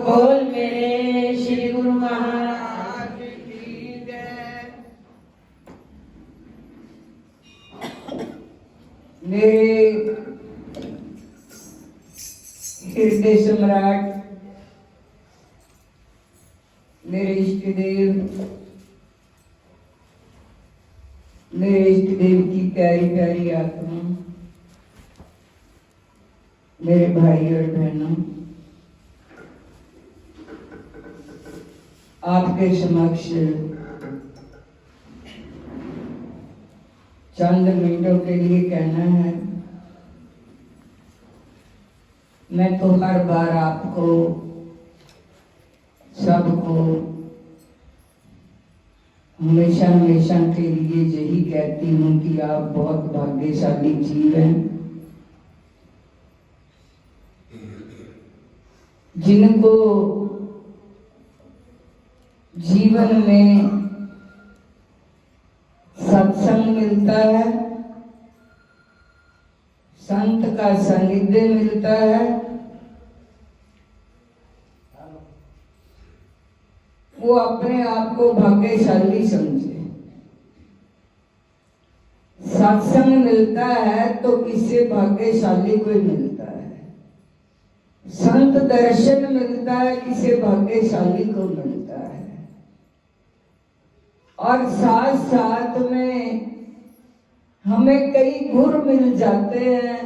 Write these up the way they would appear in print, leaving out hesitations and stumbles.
बोल मेरे श्री गुरु महाराज की जय। मेरे हृदय सम्राट, मेरे इष्ट देव, मेरे इष्ट देव की प्यारी प्यारी आत्मा, मेरे भाई और बहनों, आपके समक्ष चंद मिनटों के लिए कहना है। मैं तो हर बार आपको सबको हमेशा हमेशा के लिए यही कहती हूँ कि आप बहुत भाग्यशाली जीव हैं, जिनको जीवन में सत्संग मिलता है, संत का सानिध्य मिलता है, वो अपने आप को भाग्यशाली समझे। सत्संग मिलता है तो इससे भाग्यशाली कोई मिलता है, संत दर्शन मिलता है किसे भाग्यशाली को मिलता है। और साथ साथ में हमें कई गुर मिल जाते हैं।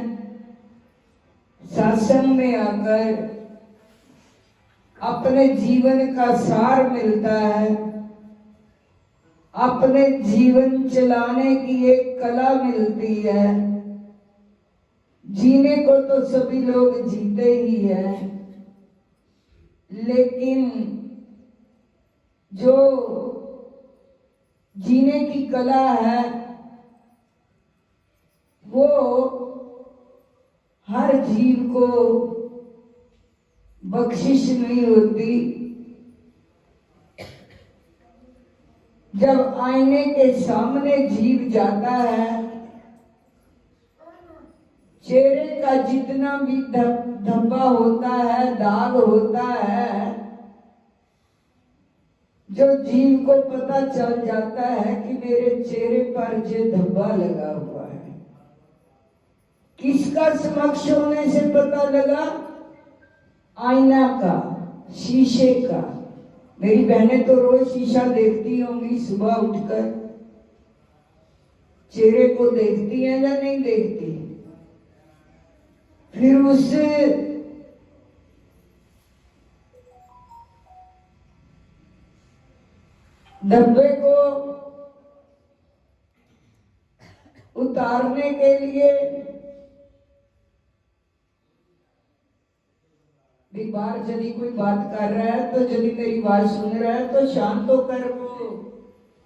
सत्संग में आकर अपने जीवन का सार मिलता है, अपने जीवन चलाने की एक कला मिलती है। जीने को तो सभी लोग जीते ही हैं, लेकिन जो जीने की कला है वो हर जीव को बख्शिश नहीं होती। जब आईने के सामने जीव जाता है, चेहरे का जितना भी धब्बा होता है, दाग होता है, जो जीव को पता चल जाता है कि मेरे चेहरे पर जो धब्बा लगा हुआ है, किसका समक्ष होने से पता लगा? आईना का, शीशे का। मेरी बहनें तो रोज शीशा देखती होंगी, सुबह उठकर चेहरे को देखती हैं या नहीं देखती? फिर उस धब्बे को उतारने के लिए भी बार यदि कोई बात कर रहा है, तो यदि मेरी बात सुन रहा है तो शांत होकर वो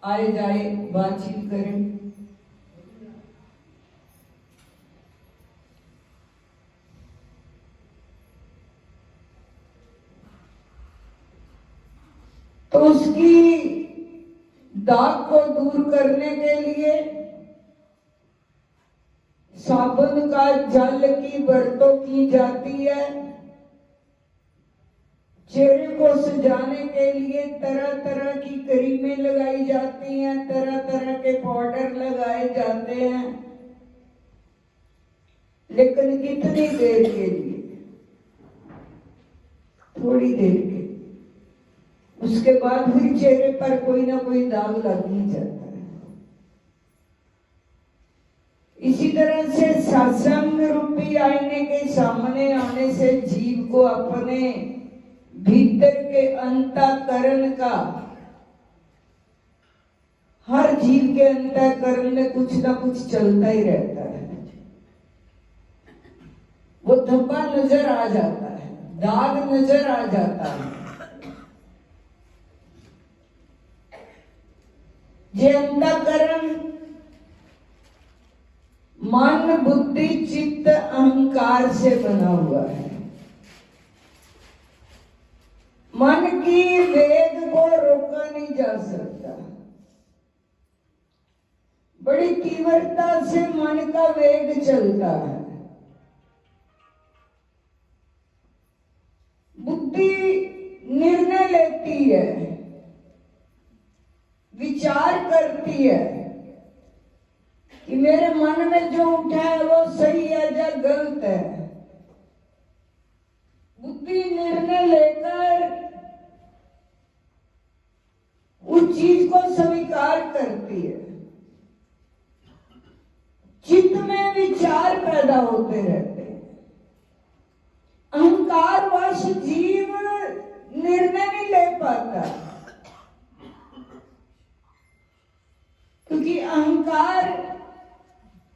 आए जाए, बातचीत करें। तो उसकी दाग को दूर करने के लिए साबुन का जल की बरतों की जाती है। चेहरे को सजाने के लिए तरह तरह की क्रीमें लगाई जाती हैं, तरह तरह के पाउडर लगाए जाते हैं, लेकिन कितनी देर के लिए? थोड़ी देर के। उसके बाद फिर चेहरे पर कोई ना कोई दाग लग ही जाता है। इसी तरह से सत्संग रूपी आईने के सामने आने से जीव को अपने भीतर के अंतःकरण का, हर जीव के अंतःकरण में कुछ ना कुछ चलता ही रहता है। वो धब्बा नजर आ जाता है, दाग नजर आ जाता है। ये अंतःकरण मन, बुद्धि, चित्त, अहंकार से बना हुआ है। मन की वेग को रोका नहीं जा सकता। बड़ी तीव्रता से मन का वेग चलता है। बुद्धि लेती है, विचार करती है कि मेरे मन में जो उठा है वो सही है या गलत है। बुद्धि निर्णय लेकर उस चीज को स्वीकार करती है। चित्त में विचार पैदा होते रहते हैं। अहंकारवश जीव निर्णय नहीं ले पाता, क्योंकि अहंकार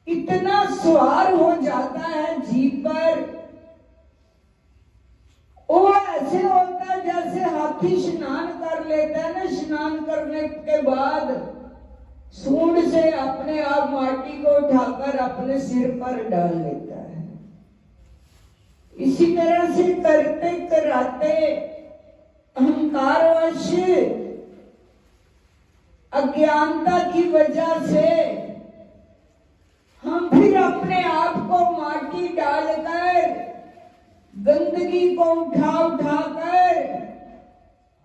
इतना सवार हो जाता है जीव पर। वो ऐसे होता है जैसे हाथी स्नान कर लेता है ना, स्नान करने के बाद सूंड से अपने आप माटी को उठाकर अपने सिर पर डाल लेता है। इसी तरह से करते कराते अहंकारवश अज्ञानता की वजह से हम फिर अपने आप को माटी डालकर गंदगी को उठा उठाकर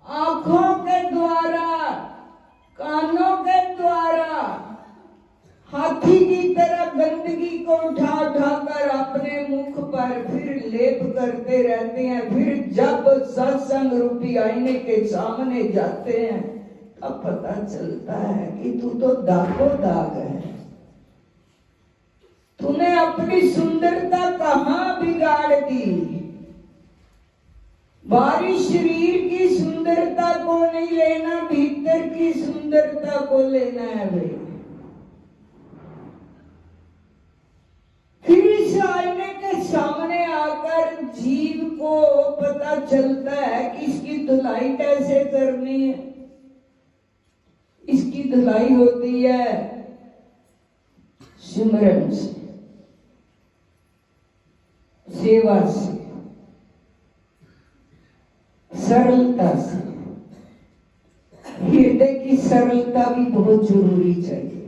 आंखों के द्वारा, कानों के द्वारा हाथी की तरह गंदगी को उठा उठाकर अपने मुख पर फिर लेप करते रहते हैं। फिर जब सत्संग रूपी आईने के सामने जाते हैं तब पता चलता है कि तू तो दागो दाग है। तूने अपनी सुंदरता कहाँ बिगाड़ दी। बाहरी शरीर की सुंदरता को नहीं लेना, भीतर की सुंदरता को लेना है भाई। फिर इस आईने के सामने आकर जीव को पता चलता है कि इसकी धुलाई कैसे करनी है। इसकी धुलाई होती है सिमरन से, सेवा से, सरलता से। हृदय की सरलता भी बहुत जरूरी चाहिए।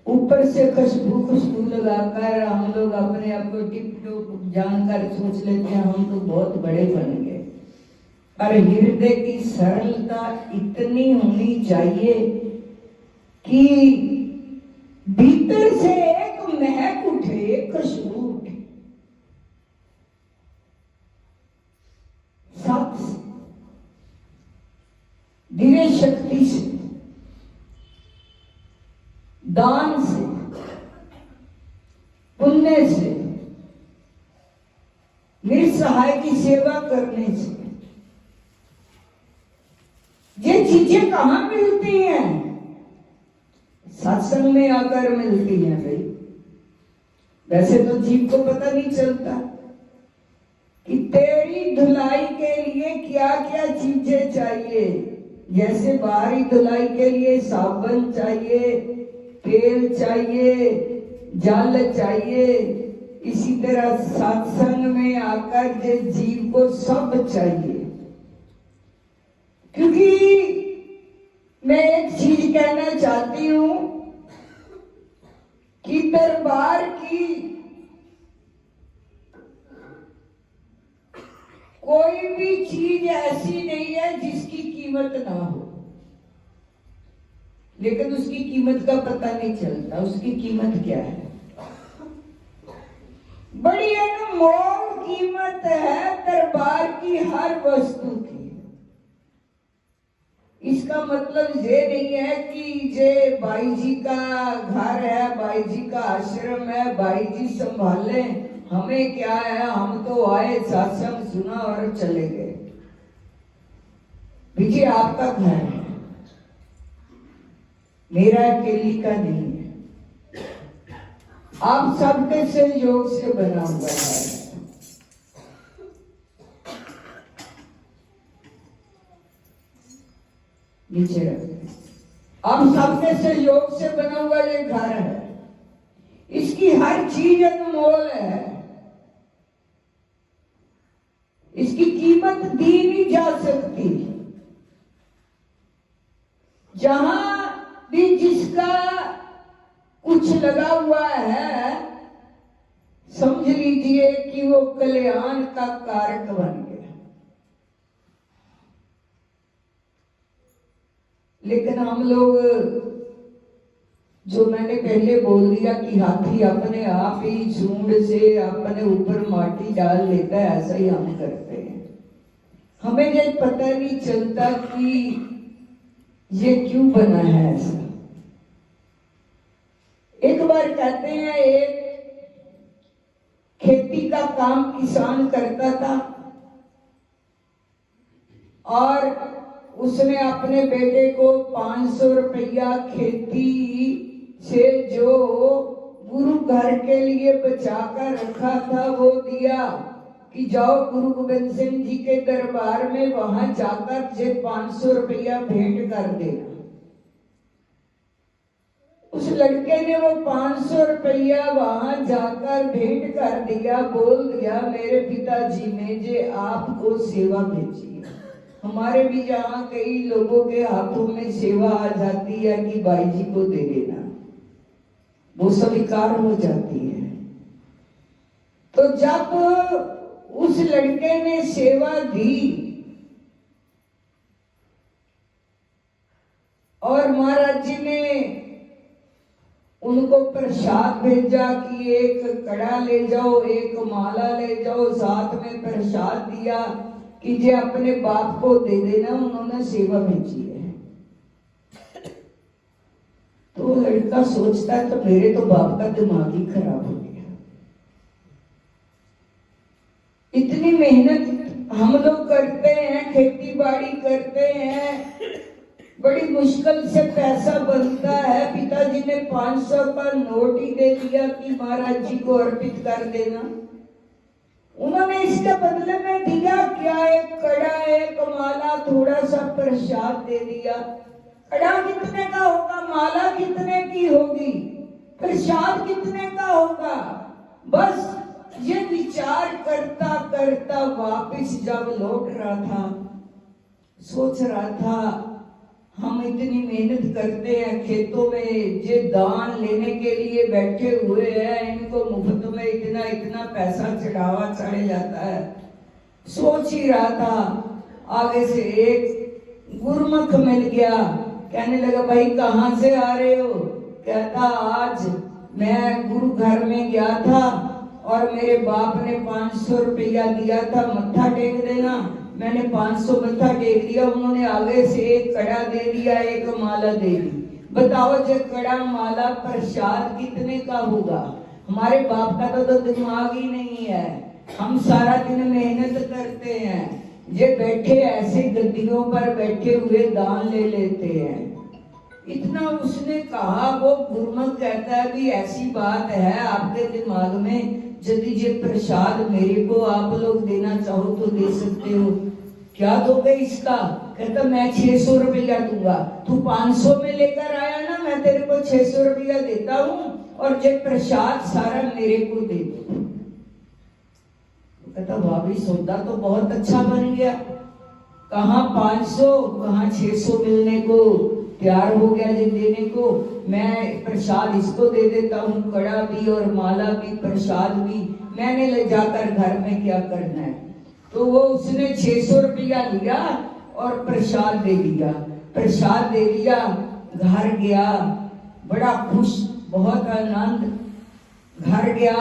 ऊपर से खुशबू खुशबू लगाकर हम लोग अपने आप को टिप टॉप जानकर सोच लेते हैं हम तो बहुत बड़े बन गए। पर हृदय की सरलता इतनी होनी चाहिए कि भीतर से एक महक उठे, एक खुशबू उठे। सत से, दिव्य शक्ति से, दान से, पुण्य से, निस्सहाय की सेवा करने से। ये चीजें कहाँ मिलती हैं? सत्संग में आकर मिलती हैं भाई। वैसे तो जीव को पता नहीं चलता कि तेरी धुलाई के लिए क्या क्या चीजें चाहिए। जैसे बाहरी धुलाई के लिए साबुन चाहिए, तेल चाहिए, जल चाहिए, इसी तरह सत्संग में आकर जे जीव को सब चाहिए। क्योंकि मैं एक चीज कहना चाहती हूं कि दरबार की कोई भी चीज ऐसी नहीं है जिसकी कीमत ना हो, लेकिन उसकी कीमत का पता नहीं चलता। उसकी कीमत क्या है? बड़ी अनमोल कीमत है दरबार की हर वस्तु की। इसका मतलब ये नहीं है कि जे भाई जी का घर है, भाई जी का आश्रम है, भाई जी संभाले, हमें क्या है, हम तो आए सत्संग सुना और चले गए। देखिए आपका घर है, मेरा अकेली का नहीं है। आप सबके सहयोग से बना हुआ है। नीचे आप सबके सहयोग से बना हुआ ये घर है। इसकी हर चीज अनमोल है। इसकी कीमत दी नहीं जा सकती। जहां भी जिसका कुछ लगा हुआ है, समझ लीजिए कि वो कल्याण का कारक बन गया। लेकिन हम लोग, जो मैंने पहले बोल दिया कि हाथी अपने आप ही झुंड से अपने ऊपर माटी डाल लेता है, ऐसा ही हम करते हैं। हमें ये पता नहीं चलता कि ये क्यों बना है ऐसा। एक बार कहते हैं, एक खेती का काम किसान करता था और उसने अपने बेटे को 500 रुपया खेती से जो गुरु घर के लिए बचाकर रखा था वो दिया कि जाओ गुरु गोविंद सिंह जी के दरबार में, वहां जाकर जे 500 रुपया भेंट कर देना। उस लड़के ने वो 500 रुपया वहां जाकर भेंट कर दिया। बोल दिया, मेरे पिताजी ने जे आपको सेवा भेजी है। हमारे भी यहाँ कई लोगों के हाथों में सेवा आ जाती है कि भाई जी को दे देना, वो स्वीकार हो जाती है। तो जब उस लड़के ने सेवा दी और महाराज जी ने उनको प्रसाद भेजा कि एक कड़ा ले जाओ, एक माला ले जाओ, साथ में प्रसाद दिया कि जे अपने बाप को दे देना, उन्होंने सेवा भेजी है। तो लड़का सोचता है तो मेरे तो बाप का दिमाग ही खराब हो गया। इतनी मेहनत हम लोग करते हैं, खेती बाड़ी करते हैं, बड़ी मुश्किल से पैसा बनता है। पिताजी ने 500 का नोट ही दे दिया कि महाराज जी को अर्पित कर देना। उन्होंने इसके बदले में दिया क्या? एक कड़ा, एक माला, थोड़ा सा प्रसाद दे दिया। कड़ा कितने का होगा? माला कितने की होगी? प्रसाद कितने का होगा? बस ये विचार करता करता वापस जब लौट रहा था, सोच रहा था हम इतनी मेहनत करते हैं खेतों में, जे दान लेने के लिए बैठे हुए हैं, इनको मुफ्त में इतना इतना पैसा चढ़ावा चढ़े जाता है। सोच ही रहा था, आगे से एक गुरुमुख मिल गया। कहने लगा, भाई कहाँ से आ रहे हो? कहता, आज मैं गुरु घर में गया था और मेरे बाप ने 500 रुपया दिया था, मत्था टेक देना। मैंने 500 मत्था टेक दिया, उन्होंने आगे से एक कड़ा दे दिया, एक माला दे दी। बताओ जो कड़ा माला प्रसाद कितने का होगा? हमारे बाप का तो दिमाग ही नहीं है। हम सारा दिन मेहनत करते हैं, ये बैठे ऐसे गद्दियों पर बैठे हुए दान ले लेते हैं। इतना उसने कहा। वो गुरुमुख कहता है भी ऐसी बात है आपके दिमाग में, यदि ये प्रसाद मेरे को आप लोग देना चाहो तो दे सकते हो। क्या दोगे इसका? कहता, मैं 600 रुपया दूंगा। तू 500 में लेकर आया ना, मैं तेरे को 600 रुपया देता हूँ और ये प्रसाद सारा मेरे को दे दो। कहता, भाभी सौदा तो बहुत अच्छा बन गया। कहाँ 500, कहाँ 600 मिलने को तैयार हो गया जी देने को। मैं प्रसाद इसको दे देता हूँ, कड़ा भी और माला भी, प्रसाद भी, मैंने ले जाकर घर में क्या करना है। तो वो उसने 600 रुपया लिया और प्रसाद दे दिया। प्रसाद दे दिया, घर गया, बड़ा खुश, बहुत आनंद। घर गया,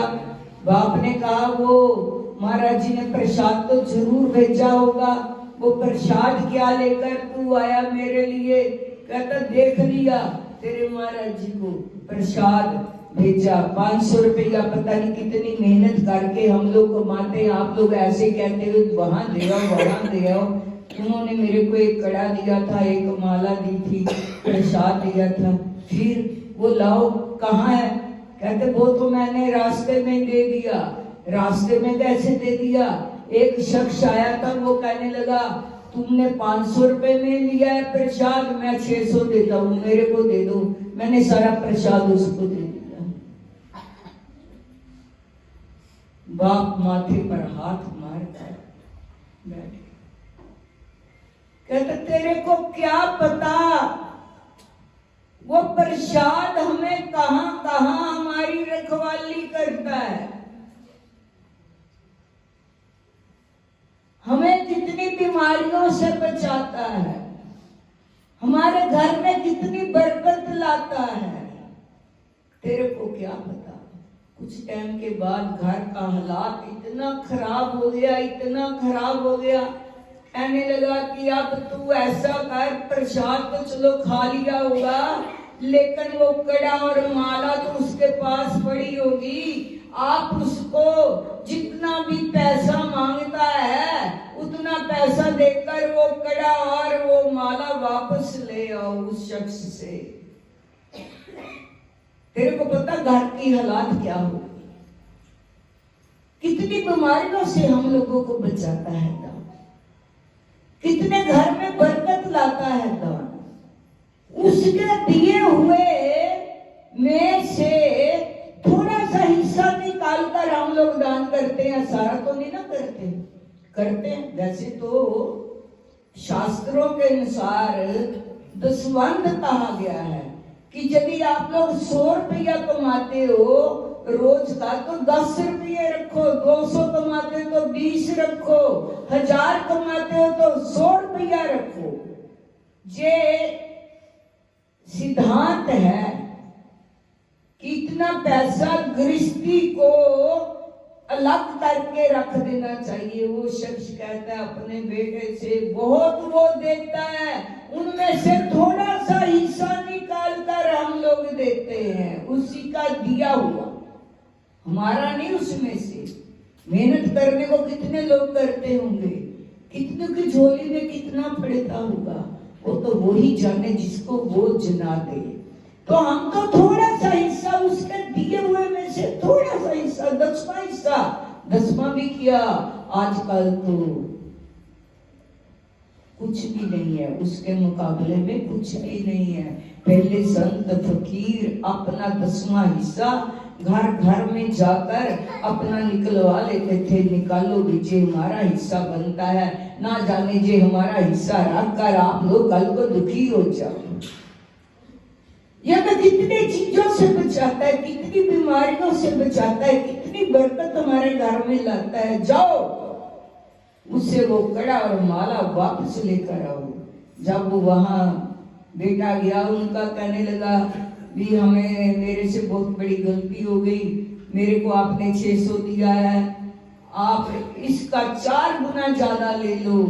बाप ने कहा वो महाराज जी ने प्रसाद तो जरूर भेजा होगा, वो प्रसाद क्या लेकर तू आया मेरे लिए? कहता, देख लिया तेरे महाराज जी को प्रसाद भेजा। 500 रुपया पता नहीं कितनी मेहनत करके हम लोग कमाते हैं। आप लोग ऐसे कहते हो वहां दे आओ, वहां दे आओ। उन्होंने मेरे को एक कड़ा दिया था, एक माला दी थी, प्रसाद दिया था। फिर वो लाओ, कहाँ है? कहते, वो तो मैंने रास्ते में दे दिया। रास्ते में कैसे दे दिया? एक शख्स आया था, वो कहने लगा, तुमने 500 रुपए में लिया है प्रसाद, मैं 600 देता हूँ, मेरे को दे दो। मैंने सारा प्रसाद उसको दे दिया। बाप माथे पर हाथ मारकर बैठ गया। कहते, तेरे को क्या पता वो प्रसाद हमें कहां कहां हमारी रखवाली करता है, हमें कितनी बीमारियों से बचाता है। हमारे घर में कितनी बरकत लाता है, तेरे को क्या पता। कुछ टाइम के बाद घर का हालात इतना खराब हो गया, इतना खराब हो गया, कहने लगा कि अब तू ऐसा कर, प्रसाद तो चलो खा लिया होगा, लेकिन वो कड़ा और माला तो उसके पास पड़ी होगी, आप उसको जितना भी पैसा मांगता है उतना पैसा देकर वो कड़ा और वो माला वापस ले आओ उस शख्स से। तेरे को पता घर की हालात क्या हो, कितनी बीमारियों से हम लोगों को बचाता है दान, कितने घर में बरकत लाता है दान। उसके दिए हुए में से थोड़ा सा हिस्सा निकाल कर हम लोग दान करते हैं, सारा तो नहीं ना करते हैं। वैसे तो शास्त्रों के अनुसार दसवंध कहा गया है कि यदि आप लोग 100 रुपया कमाते हो रोज का तो 10 रुपये रखो, 200 कमाते हो तो 20 रखो, 1000 कमाते हो तो 100 रुपया रखो। ये सिद्धांत है कि इतना पैसा गृहस्थी को अलग करके रख देना चाहिए। वो शख्स कहता है अपने बेटे से बहुत वो देता है, उनमें से थोड़ा सा हिस्सा निकाल कर हम लोग देते हैं, उसी का दिया हुआ, हमारा नहीं। उसमें से मेहनत करने को कितने लोग करते होंगे, कितने की झोली में कितना पड़ता होगा, वो तो वही जाने जिसको वो जना दे। तो हम तो थोड़ा सा हिस्सा उसके दिए हुए में से थोड़ा सा हिस्सा, 10वां हिस्सा, 10वां भी किया आजकल तो कुछ भी नहीं है, उसके मुकाबले में कुछ भी नहीं है। पहले संत फकीर अपना 10वां हिस्सा घर घर में जाकर अपना निकलवा लेते थे, निकालो जे हमारा हिस्सा बनता है, ना जाने जे हमारा हिस्सा रख कर आप लोग कल को दुखी हो जाओ। यह तो कितनी चीजों से बचाता है, कितनी बीमारियों से बचाता है, कितनी बरकत हमारे घर में लाता है। जाओ उससे वो कड़ा और माला वापस लेकर आओ। जब वो वहां बेटा गया, उनका कहने लगा भी हमें, मेरे से बहुत बड़ी गलती हो गई, मेरे को आपने 600 दिया है, आप इसका 4 गुना ज्यादा ले लो,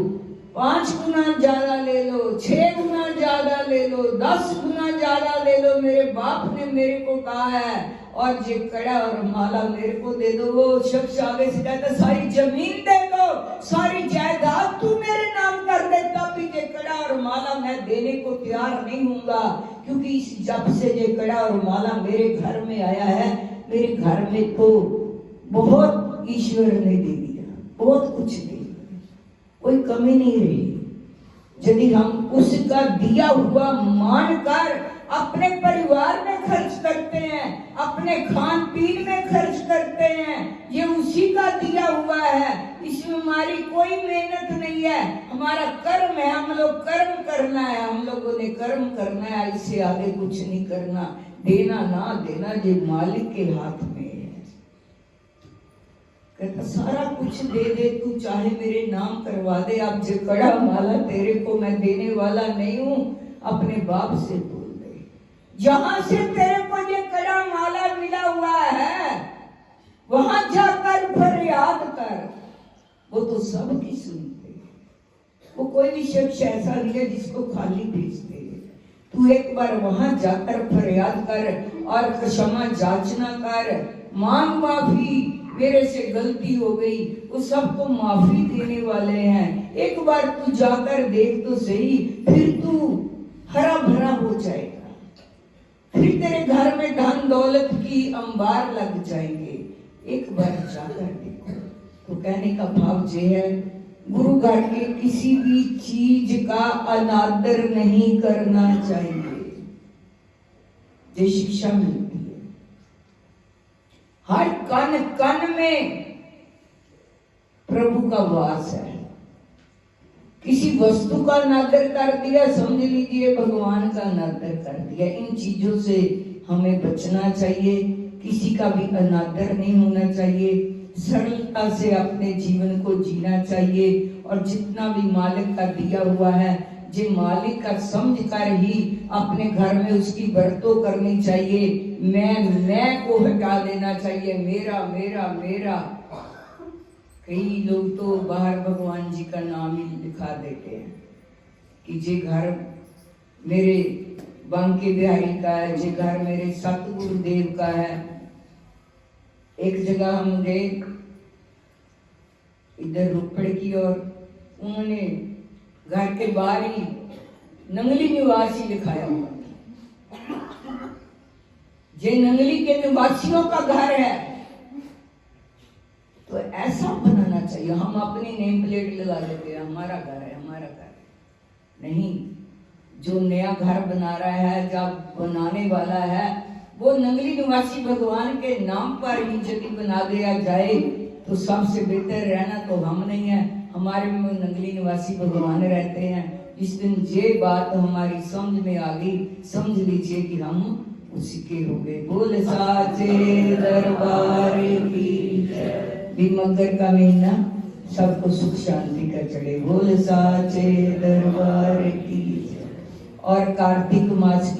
5 गुना ज्यादा ले लो, 6 गुना ज्यादा ले लो, 10 गुना ज्यादा ले लो, मेरे बाप ने मेरे को कहा है, और ये कड़ा और माला मेरे को दे दो। वो शख्स आगे से कहता सारी जमीन दे दो, सारी जायदाद तू मेरे नाम कर देता, भी ये कड़ा और माला मैं देने को तैयार नहीं हूँगा, क्योंकि इस जब से ये कड़ा और माला मेरे घर में आया है, मेरे घर में तो बहुत ईश्वर ने दे दिया, बहुत कुछ दे दिया, कोई कमी नहीं रही। यदि हम उसका दिया हुआ मानकर अपने परिवार में खर्च करते हैं, अपने खान पीन में खर्च करते हैं, ये उसी का दिया हुआ है, इसमें हमारी कोई मेहनत नहीं है, हमारा कर्म है, हम लोग कर्म करना है, हम लोगों ने कर्म करना है, इससे आगे कुछ नहीं करना। देना ना देना ये मालिक के हाथ में है। कहता सारा कुछ दे दे, तू चाहे मेरे नाम करवा दे, अब जो कड़ा माला तेरे को मैं देने वाला नहीं हूं, अपने बाप से बोल दे, जहां से तेरे को ये कड़ा माला मिला हुआ है वहां जाकर फरियाद कर। वो तो सबकी सुनते, वो कोई भी शख्स ऐसा नहीं है जिसको खाली भेजते। तू एक बार वहां जाकर फरियाद कर और क्षमा याचना कर, मांग माफी, मेरे से गलती हो गई, वो सबको माफी देने वाले हैं। एक बार तू जाकर देख तो सही, फिर तू हरा भरा हो जाएगा, फिर तेरे घर में धन दौलत की अंबार लग जाएंगे। एक बार जाकर देखो। तो कहने का भाव ये है, गुरु घर के किसी भी चीज का अनादर नहीं करना चाहिए, ये शिक्षा मिलती है। हर कण कण में प्रभु का वास है। किसी वस्तु का अनादर कर दिया, समझ लीजिए भगवान का अनादर कर दिया। इन चीजों से हमें बचना चाहिए, किसी का भी अनादर नहीं होना चाहिए, सरलता से अपने जीवन को जीना चाहिए, और जितना भी मालिक का दिया हुआ है जे मालिक का समझ कर ही अपने घर में उसकी बरतों करनी चाहिए। मैं को हटा देना चाहिए, मेरा मेरा मेरा। कई लोग तो बाहर भगवान जी का नाम ही लिखा देते हैं कि जे घर मेरे बांके बिहारी का है, जे घर मेरे सतगुरु देव का है। एक जगह हम गए इधर रोपड़ की ओर, उन्होंने घर के बाहर ही नंगली निवासी लिखाया हुआ। जे नंगली के निवासियों का घर है तो ऐसा बनाना चाहिए। हम अपनी नेम प्लेट लगा देते हैं, हमारा घर है, हमारा घर है। नहीं, जो नया घर बना रहा है, जब बनाने वाला है, वो नंगली निवासी भगवान के नाम पर ही यदि बना दिया जाए तो सबसे बेहतर रहना तो हम नहीं है, हमारे में नंगली निवासी भगवान रहते हैं। इस दिन ये बात हमारी समझ में आ गई, समझ लीजिए कि हम उसी के हो गए। बोल साचे दरबार की भी मगर का महीना सबको सुख शांति का चढ़े। बोल साचे दरबार की। और कार्तिक मास की